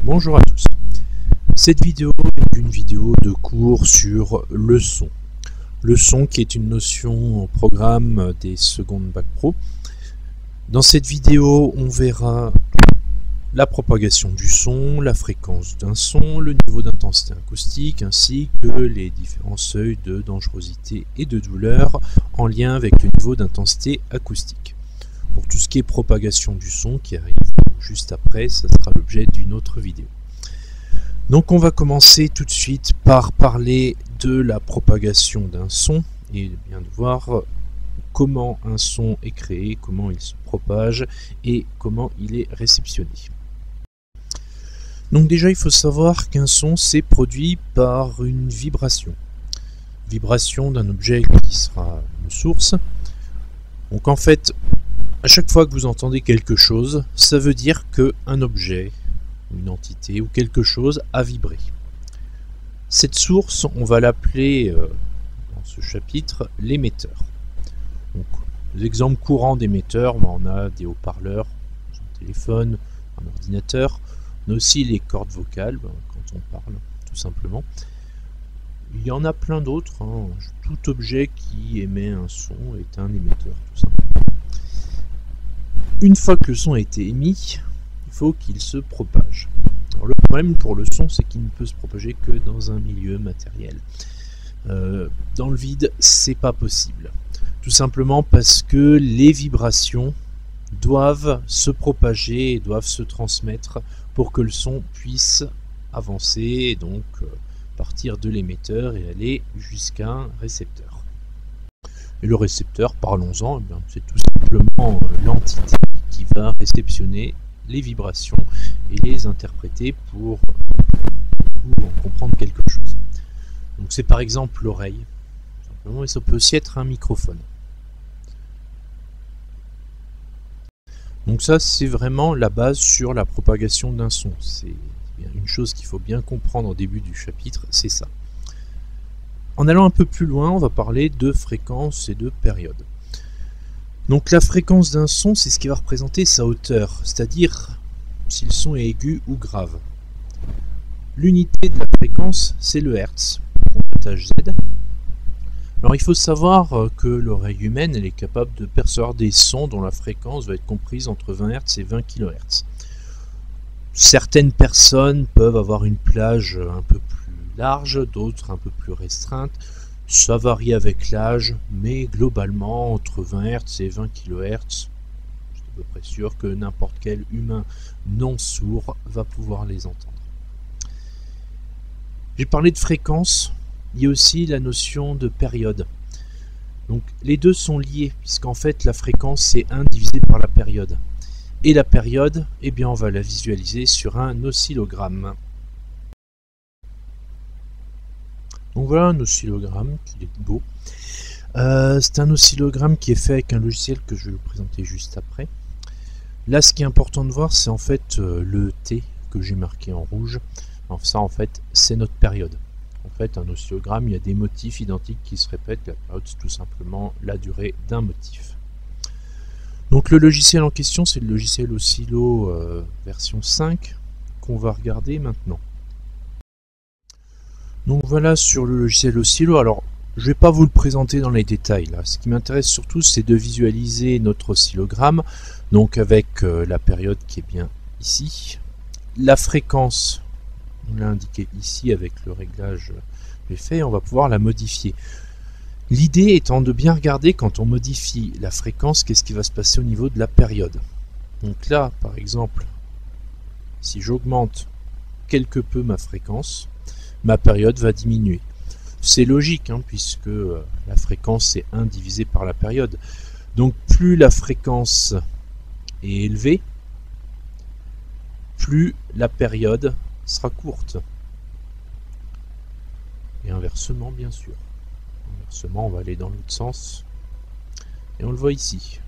Bonjour à tous. Cette vidéo est une vidéo de cours sur le son. Le son qui est une notion au programme des secondes Bac Pro. Dans cette vidéo, on verra la propagation du son, la fréquence d'un son, le niveau d'intensité acoustique, ainsi que les différents seuils de dangerosité et de douleur en lien avec le niveau d'intensité acoustique. Pour tout ce qui est propagation du son qui arrive juste après, ça sera l'objet d'une autre vidéo. Donc on va commencer tout de suite par parler de la propagation d'un son et bien de voir comment un son est créé, comment il se propage et comment il est réceptionné. Donc déjà il faut savoir qu'un son c'est produit par une vibration. Vibration d'un objet qui sera une source. Donc en fait, à chaque fois que vous entendez quelque chose, ça veut dire qu'un objet, une entité ou quelque chose a vibré. Cette source, on va l'appeler dans ce chapitre l'émetteur. Donc, les exemples courants d'émetteurs, on a des haut-parleurs, un téléphone, un ordinateur. On a aussi les cordes vocales, quand on parle, tout simplement. Il y en a plein d'autres. Tout objet qui émet un son est un émetteur, tout simplement. Une fois que le son a été émis, il faut qu'il se propage. Alors, le problème pour le son, c'est qu'il ne peut se propager que dans un milieu matériel. Dans le vide, c'est pas possible. Tout simplement parce que les vibrations doivent se propager et doivent se transmettre pour que le son puisse avancer et donc partir de l'émetteur et aller jusqu'à un récepteur. Et le récepteur, parlons-en, c'est tout simplement l'entité qui va réceptionner les vibrations et les interpréter pour en comprendre quelque chose. Donc c'est par exemple l'oreille, et ça peut aussi être un microphone. Donc ça c'est vraiment la base sur la propagation d'un son. C'est une chose qu'il faut bien comprendre au début du chapitre, c'est ça. En allant un peu plus loin, on va parler de fréquence et de période. Donc la fréquence d'un son, c'est ce qui va représenter sa hauteur, c'est-à-dire si le son est aigu ou grave. L'unité de la fréquence, c'est le Hertz, pointage Z. Alors il faut savoir que l'oreille humaine, elle est capable de percevoir des sons dont la fréquence va être comprise entre 20 Hz et 20 kHz. Certaines personnes peuvent avoir une plage un peu plus large, d'autres un peu plus restreinte. Ça varie avec l'âge, mais globalement entre 20 Hz et 20 kHz, je suis à peu près sûr que n'importe quel humain non sourd va pouvoir les entendre. J'ai parlé de fréquence, il y a aussi la notion de période. Donc les deux sont liés, puisqu'en fait la fréquence c'est 1 divisé par la période. Et la période, eh bien on va la visualiser sur un oscillogramme. Donc voilà un oscillogramme, qui est beau. C'est un oscillogramme qui est fait avec un logiciel que je vais vous présenter juste après. Là ce qui est important de voir c'est en fait le T que j'ai marqué en rouge. Alors, ça en fait c'est notre période. En fait un oscillogramme il y a des motifs identiques qui se répètent. La période c'est tout simplement la durée d'un motif. Donc le logiciel en question c'est le logiciel Oscillo version 5 qu'on va regarder maintenant. Donc voilà sur le logiciel Oscillo. Alors je ne vais pas vous le présenter dans les détails là. Ce qui m'intéresse surtout c'est de visualiser notre oscillogramme. Donc avec la période qui est bien ici. La fréquence, on l'a indiqué ici avec le réglage que j'ai fait. On va pouvoir la modifier. L'idée étant de bien regarder quand on modifie la fréquence, qu'est-ce qui va se passer au niveau de la période. Donc là par exemple, si j'augmente quelque peu ma fréquence, ma période va diminuer. C'est logique, puisque la fréquence c'est 1 divisé par la période. Donc plus la fréquence est élevée, plus la période sera courte. Et inversement bien sûr. Inversement on va aller dans l'autre sens. Et on le voit ici.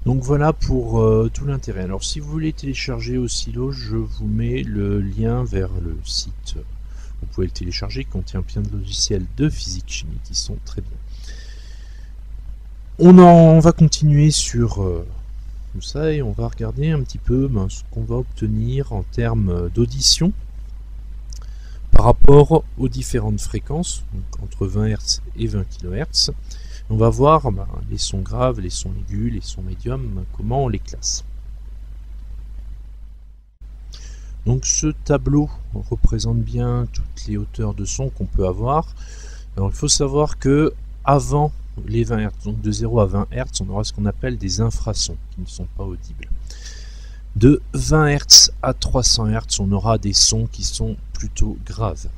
Donc voilà pour tout l'intérêt. Alors si vous voulez télécharger Oscillo, je vous mets le lien vers le site. Vous pouvez le télécharger, il contient plein de logiciels de physique-chimie qui sont très bien. On va continuer sur tout ça et on va regarder un petit peu ce qu'on va obtenir en termes d'audition par rapport aux différentes fréquences, donc entre 20 Hz et 20 kHz. On va voir les sons graves, les sons aigus, les sons médiums, comment on les classe. Donc ce tableau représente bien toutes les hauteurs de son qu'on peut avoir. Alors il faut savoir que avant les 20 Hz, donc de 0 à 20 Hz, on aura ce qu'on appelle des infrasons qui ne sont pas audibles. De 20 Hz à 300 Hz, on aura des sons qui sont plutôt graves.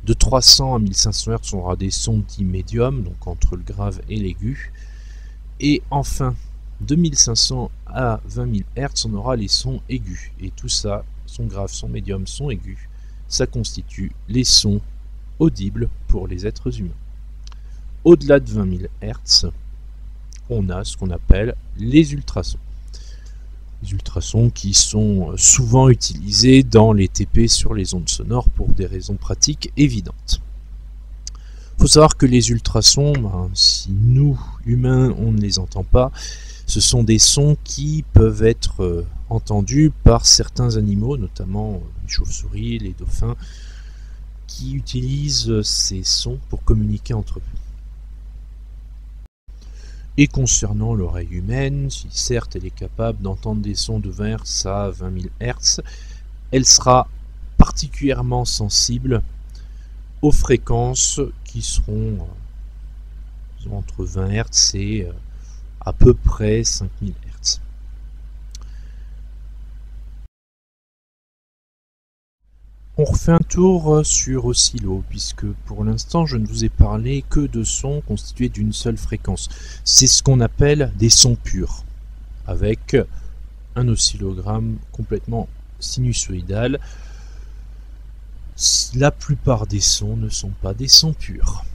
De 300 à 1500 Hz, on aura des sons dits médiums, donc entre le grave et l'aigu. Et enfin, de 1500 à 20 000 Hz, on aura les sons aigus. Et tout ça, sons graves, sons médiums, sons aigus, ça constitue les sons audibles pour les êtres humains. Au-delà de 20 000 Hz, on a ce qu'on appelle les ultrasons. Les ultrasons qui sont souvent utilisés dans les TP sur les ondes sonores pour des raisons pratiques évidentes. Il faut savoir que les ultrasons, si nous, humains, on ne les entend pas, ce sont des sons qui peuvent être entendus par certains animaux, notamment les chauves-souris, les dauphins, qui utilisent ces sons pour communiquer entre eux. Et concernant l'oreille humaine, si certes elle est capable d'entendre des sons de 20 Hz à 20 000 Hz, elle sera particulièrement sensible aux fréquences qui seront entre 20 Hz et à peu près 5000 Hz. On refait un tour sur Oscillo, puisque pour l'instant je ne vous ai parlé que de sons constitués d'une seule fréquence. C'est ce qu'on appelle des sons purs, avec un oscillogramme complètement sinusoïdal. La plupart des sons ne sont pas des sons purs.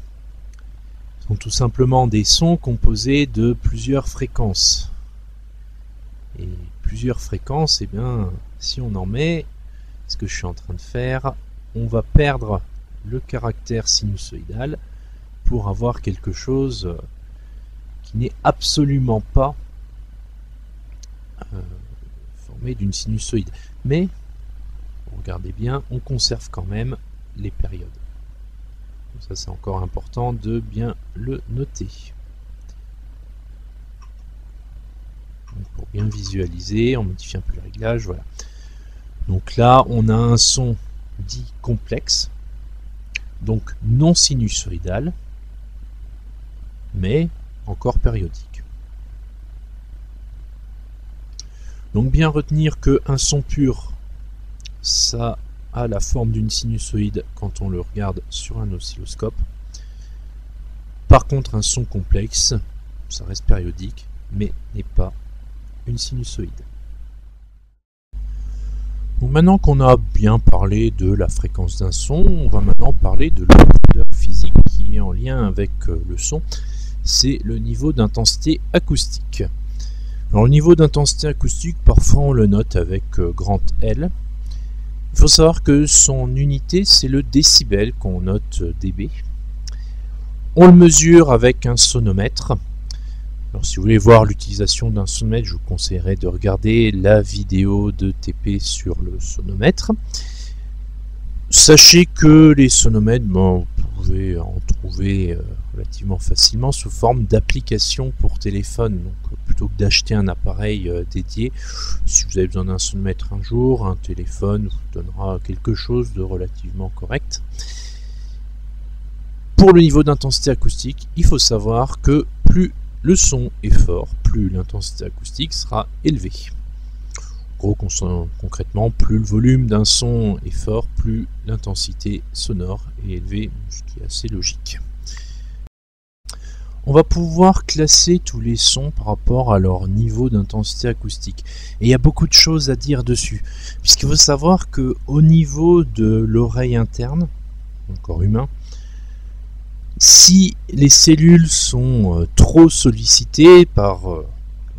Ce sont tout simplement des sons composés de plusieurs fréquences. Et plusieurs fréquences, eh bien, si on en met, ce que je suis en train de faire, on va perdre le caractère sinusoïdal pour avoir quelque chose qui n'est absolument pas formé d'une sinusoïde. Mais, regardez bien, on conserve quand même les périodes. Ça, c'est encore important de bien le noter. Donc, pour bien visualiser, on modifie un peu le réglage, voilà. Donc là, on a un son dit complexe, donc non sinusoïdal, mais encore périodique. Donc bien retenir qu'un son pur, ça a la forme d'une sinusoïde quand on le regarde sur un oscilloscope. Par contre, un son complexe, ça reste périodique, mais n'est pas une sinusoïde. Donc maintenant qu'on a bien parlé de la fréquence d'un son, on va maintenant parler de l'autre physique qui est en lien avec le son, c'est le niveau d'intensité acoustique. Alors le niveau d'intensité acoustique, parfois on le note avec grand L. Il faut savoir que son unité, c'est le décibel qu'on note dB. On le mesure avec un sonomètre. Alors, si vous voulez voir l'utilisation d'un sonomètre, je vous conseillerais de regarder la vidéo de TP sur le sonomètre. Sachez que les sonomètres, vous pouvez en trouver relativement facilement sous forme d'application pour téléphone. Donc, plutôt que d'acheter un appareil dédié, si vous avez besoin d'un sonomètre un jour, un téléphone vous donnera quelque chose de relativement correct. Pour le niveau d'intensité acoustique, il faut savoir que plus le son est fort, plus l'intensité acoustique sera élevée. En gros, concrètement, plus le volume d'un son est fort, plus l'intensité sonore est élevée, ce qui est assez logique. On va pouvoir classer tous les sons par rapport à leur niveau d'intensité acoustique. Et il y a beaucoup de choses à dire dessus, puisqu'il faut savoir qu'au niveau de l'oreille interne, le corps humain, si les cellules sont trop sollicitées par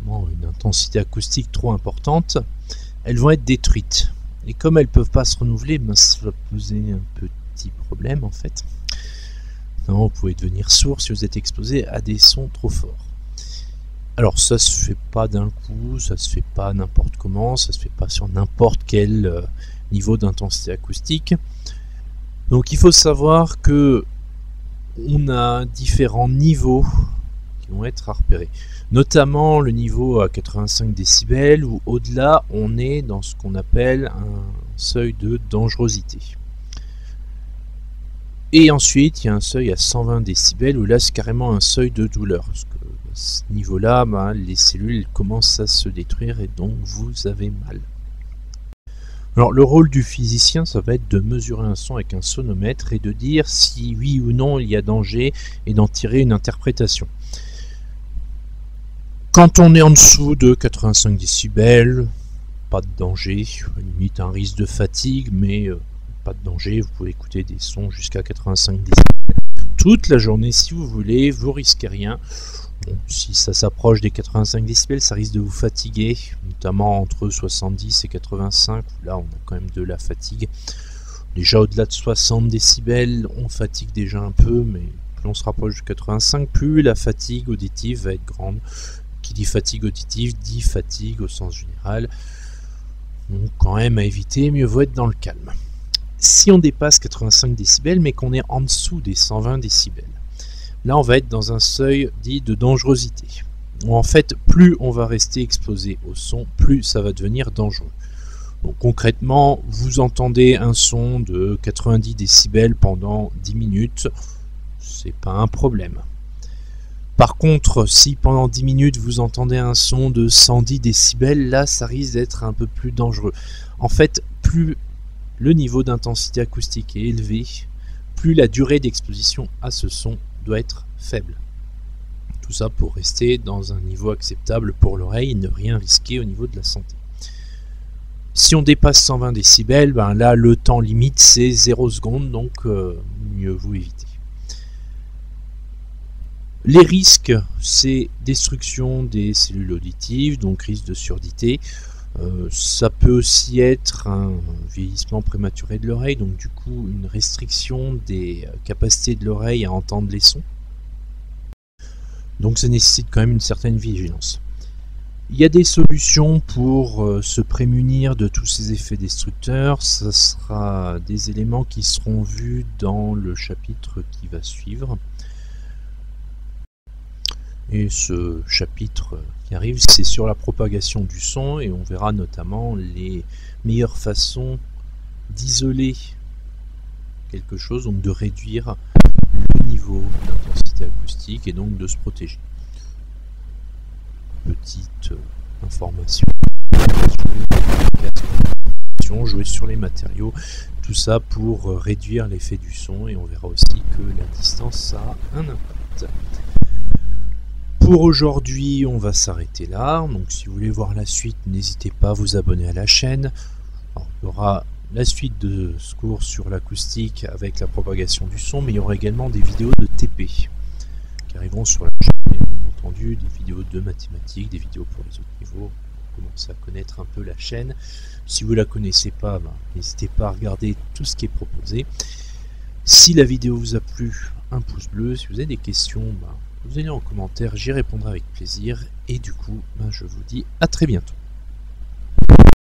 une intensité acoustique trop importante, elles vont être détruites. Et comme elles ne peuvent pas se renouveler, ça va poser un petit problème en fait. Non, vous pouvez devenir sourd si vous êtes exposé à des sons trop forts. Alors ça se fait pas d'un coup, ça se fait pas n'importe comment, ça se fait pas sur n'importe quel niveau d'intensité acoustique. Donc il faut savoir que on a différents niveaux qui vont être à repérer, notamment le niveau à 85 décibels où au-delà on est dans ce qu'on appelle un seuil de dangerosité. Et ensuite il y a un seuil à 120 décibels où là c'est carrément un seuil de douleur, parce que à ce niveau-là, les cellules commencent à se détruire et donc vous avez mal. Alors le rôle du physicien, ça va être de mesurer un son avec un sonomètre et de dire si oui ou non il y a danger et d'en tirer une interprétation. Quand on est en dessous de 85 décibels, pas de danger, limite un risque de fatigue, mais pas de danger, vous pouvez écouter des sons jusqu'à 85 décibels toute la journée si vous voulez, vous risquez rien. Bon, si ça s'approche des 85 décibels, ça risque de vous fatiguer, notamment entre 70 et 85, où là on a quand même de la fatigue. Déjà au-delà de 60 décibels, on fatigue déjà un peu, mais plus on se rapproche de 85, plus la fatigue auditive va être grande. Qui dit fatigue auditive, dit fatigue au sens général. Donc quand même à éviter, mieux vaut être dans le calme. Si on dépasse 85 décibels, mais qu'on est en dessous des 120 décibels, là on va être dans un seuil dit de dangerosité. Où en fait, plus on va rester exposé au son, plus ça va devenir dangereux. Donc concrètement, vous entendez un son de 90 décibels pendant 10 minutes, c'est pas un problème. Par contre, si pendant 10 minutes vous entendez un son de 110 décibels, là ça risque d'être un peu plus dangereux. En fait, plus le niveau d'intensité acoustique est élevé, plus la durée d'exposition à ce son doit être faible. Tout ça pour rester dans un niveau acceptable pour l'oreille et ne rien risquer au niveau de la santé. Si on dépasse 120 décibels, là le temps limite c'est 0 secondes, donc mieux vaut éviter. Les risques, c'est destruction des cellules auditives, donc risque de surdité. Ça peut aussi être un vieillissement prématuré de l'oreille, donc du coup une restriction des capacités de l'oreille à entendre les sons. Donc ça nécessite quand même une certaine vigilance. Il y a des solutions pour se prémunir de tous ces effets destructeurs. Ce sera des éléments qui seront vus dans le chapitre qui va suivre. Et ce chapitre qui arrive, c'est sur la propagation du son et on verra notamment les meilleures façons d'isoler quelque chose, donc de réduire le niveau d'intensité acoustique et donc de se protéger. Petite information, jouer sur les matériaux, tout ça pour réduire l'effet du son et on verra aussi que la distance ça a un impact. Pour aujourd'hui, on va s'arrêter là. Donc si vous voulez voir la suite, n'hésitez pas à vous abonner à la chaîne. Alors, il y aura la suite de ce cours sur l'acoustique avec la propagation du son, mais il y aura également des vidéos de TP qui arriveront sur la chaîne. Et bien entendu, des vidéos de mathématiques, des vidéos pour les autres niveaux. Vous commencez à connaître un peu la chaîne. Si vous ne la connaissez pas, n'hésitez pas à regarder tout ce qui est proposé. Si la vidéo vous a plu, un pouce bleu. Si vous avez des questions, vous allez en commentaire, j'y répondrai avec plaisir. Et du coup, je vous dis à très bientôt.